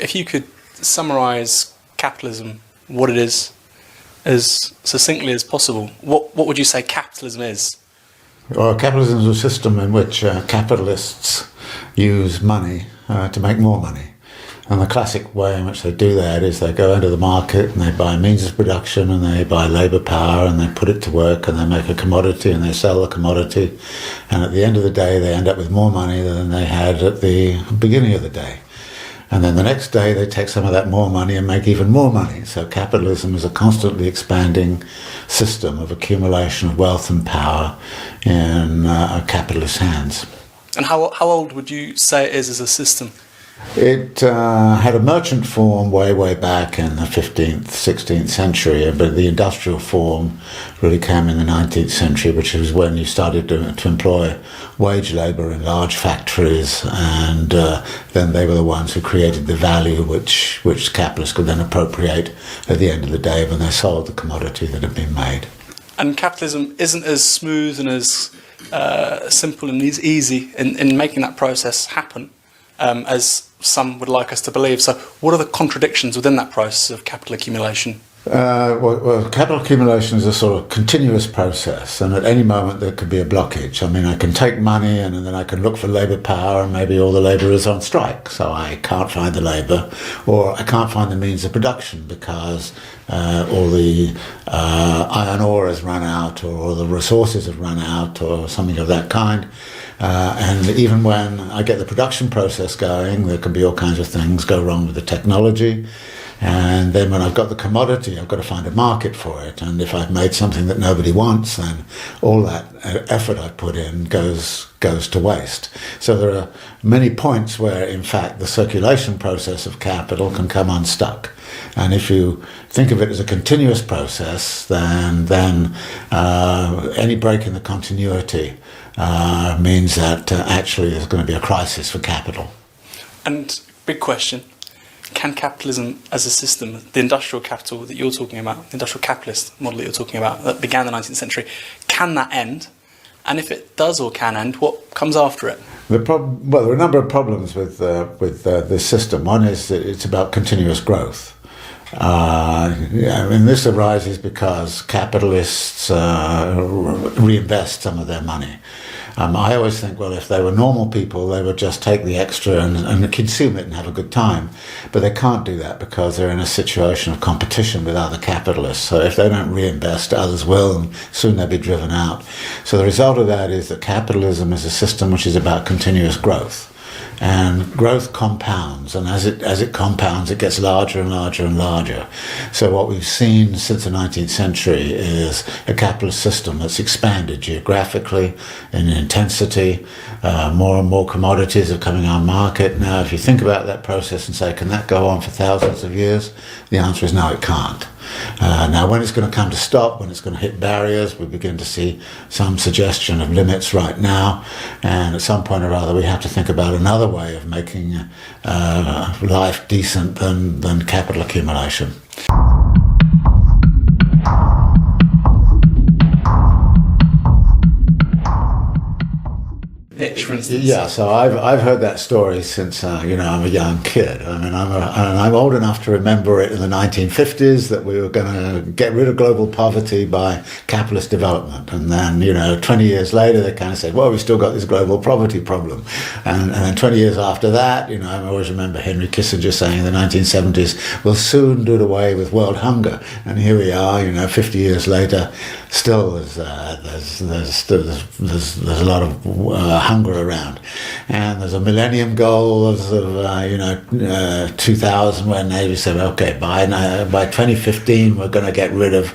if you could summarise capitalism, what it is, as succinctly as possible, what would you say capitalism is? Well, capitalism is a system in which capitalists use money to make more money. And the classic way in which they do that is they go into the market and they buy means of production and they buy labour power and they put it to work and they make a commodity and they sell the commodity. And at the end of the day, they end up with more money than they had at the beginning of the day. And then the next day, they take some of that more money and make even more money. So capitalism is a constantly expanding system of accumulation of wealth and power in capitalist hands. And how old would you say it is as a system? It had a merchant form way back in the 15th, 16th century, but the industrial form really came in the 19th century, which was when you started to employ wage labour in large factories, and then they were the ones who created the value which capitalists could then appropriate at the end of the day when they sold the commodity that had been made. And capitalism isn't as smooth and as simple and as easy in making that process happen as some would like us to believe. So what are the contradictions within that process of capital accumulation? Well, capital accumulation is a sort of continuous process, and at any moment there could be a blockage. I mean, I can take money and then I can look for labour power, and maybe all the labour is on strike, so I can't find the labour, or I can't find the means of production because all the iron ore has run out, or all the resources have run out, or something of that kind. And even when I get the production process going, there can be all kinds of things go wrong with the technology. And then when I've got the commodity, I've got to find a market for it. And if I've made something that nobody wants, then all that effort I've put in goes to waste. So there are many points where, in fact, the circulation process of capital can come unstuck. And if you think of it as a continuous process, then any break in the continuity means that actually there's going to be a crisis for capital. And big question, can capitalism as a system, the industrial capital that you're talking about, the industrial capitalist model that you're talking about, that began in the 19th century, can that end? And if it does or can end, what comes after it? Well, there are a number of problems with this system. One is that it's about continuous growth. And this arises because capitalists reinvest some of their money. I always think, well, if they were normal people, they would just take the extra and consume it and have a good time. But they can't do that because they're in a situation of competition with other capitalists. So if they don't reinvest, others will, and soon they'll be driven out. So the result of that is that capitalism is a system which is about continuous growth. And growth compounds, and as it compounds, it gets larger and larger and larger. So what we've seen since the 19th century is a capitalist system that's expanded geographically in intensity. More and more commodities are coming on market. Now, if you think about that process and say, can that go on for thousands of years? The answer is no, it can't. Now, when it's going to come to stop, when it's going to hit barriers, we begin to see some suggestion of limits right now. And at some point or other, we have to think about another way of making life decent than capital accumulation. For instance. Yeah, so I've heard that story since I'm a young kid. I mean, I'm old enough to remember it in the 1950s that we were going to get rid of global poverty by capitalist development, and then 20 years later they kind of said, well, we still got this global poverty problem, and then 20 years after that, I always remember Henry Kissinger saying in the 1970s, we'll soon do away with world hunger, and here we are, 50 years later, still there's a lot of hunger around, and there's a millennium goal of 2000 where Navy said, okay, by 2015 we're going to get rid of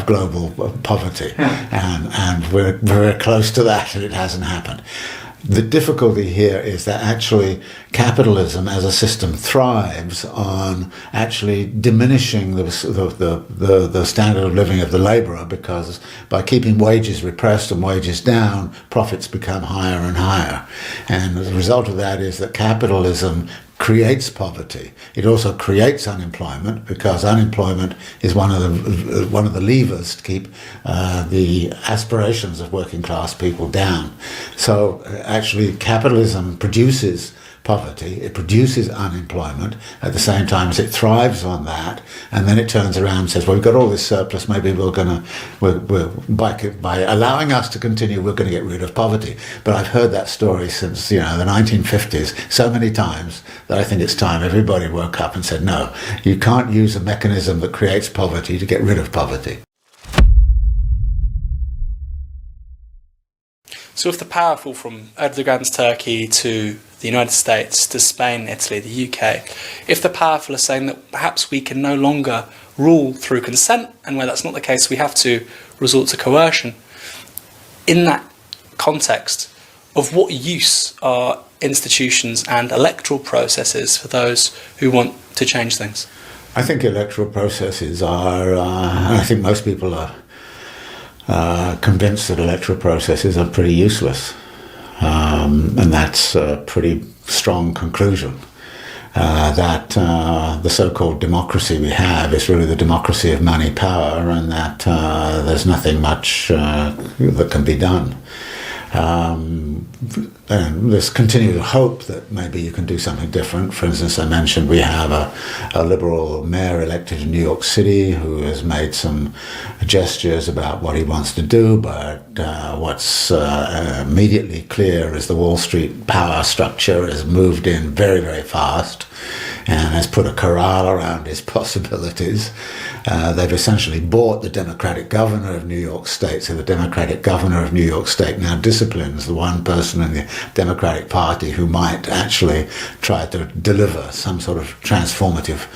global poverty, and we're very close to that, and it hasn't happened. The difficulty here is that actually capitalism as a system thrives on actually diminishing the standard of living of the labourer, because by keeping wages repressed and wages down, profits become higher and higher. And the result of that is that capitalism creates poverty. It also creates unemployment, because unemployment is one of the levers to keep the aspirations of working class people down. So actually capitalism produces poverty. It produces unemployment at the same time as it thrives on that, and then it turns around and says, well, we've got all this surplus, maybe by allowing us to continue, we're going to get rid of poverty. But I've heard that story since, the 1950s so many times that I think it's time everybody woke up and said, no, you can't use a mechanism that creates poverty to get rid of poverty. So if the powerful, from Erdogan's Turkey to the United States to Spain, Italy, the UK, if the powerful are saying that perhaps we can no longer rule through consent, and where that's not the case, we have to resort to coercion, in that context, of what use are institutions and electoral processes for those who want to change things? I think electoral processes are, I think most people are convinced that electoral processes are pretty useless. And that's a pretty strong conclusion. That the so-called democracy we have is really the democracy of money, power, and that there's nothing much that can be done. And there's continued hope that maybe you can do something different. For instance, I mentioned we have a liberal mayor elected in New York City who has made some gestures about what he wants to do, but what's immediately clear is the Wall Street power structure has moved in very, very fast and has put a corral around his possibilities. They've essentially bought the Democratic governor of New York State, so the Democratic governor of New York State now disciplines the one person in the Democratic Party who might actually try to deliver some sort of transformative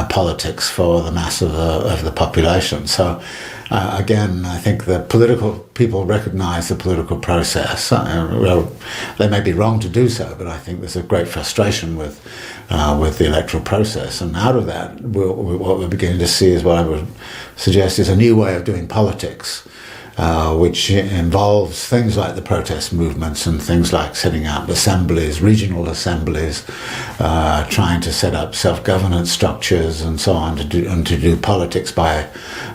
politics for the mass of the population. So again, I think the political people recognise the political process. Well, they may be wrong to do so, but I think there's a great frustration with the electoral process. And out of that, what we're beginning to see is what I would suggest is a new way of doing politics, which involves things like the protest movements and things like setting up assemblies, regional assemblies, trying to set up self-governance structures and so on to do politics by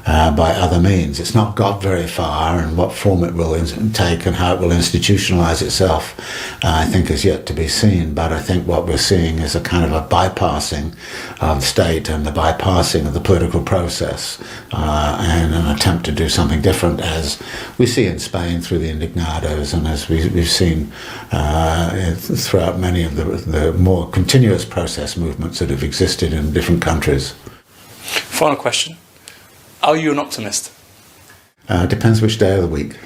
other means. It's not got very far, and what form it will take and how it will institutionalize itself, I think, is yet to be seen. But I think what we're seeing is a kind of a bypassing of the state and the bypassing of the political process, and an attempt to do something different, as we see in Spain through the Indignados, and as we've seen throughout many of the more continuous process movements that have existed in different countries. Final question. Are you an optimist? Depends which day of the week.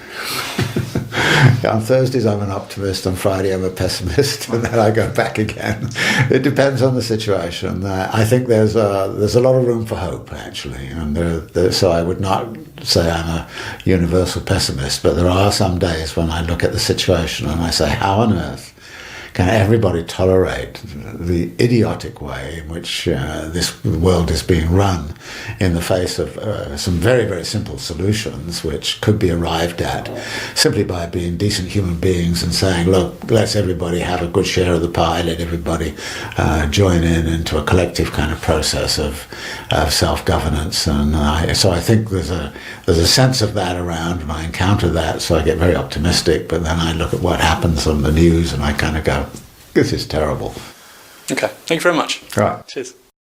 On Thursdays I'm an optimist, on Friday I'm a pessimist, and then I go back again. It depends on the situation. I think there's a lot of room for hope, actually, and so I would not say I'm a universal pessimist, but there are some days when I look at the situation and I say, how on earth can everybody tolerate the idiotic way in which this world is being run in the face of some very, very simple solutions which could be arrived at simply by being decent human beings and saying, look, let's everybody have a good share of the pie, let everybody join into a collective kind of process of self-governance. And so I think there's a sense of that around, and I encounter that, so I get very optimistic, but then I look at what happens on the news and I kind of go, this is terrible. Okay, thank you very much. Right. Cheers.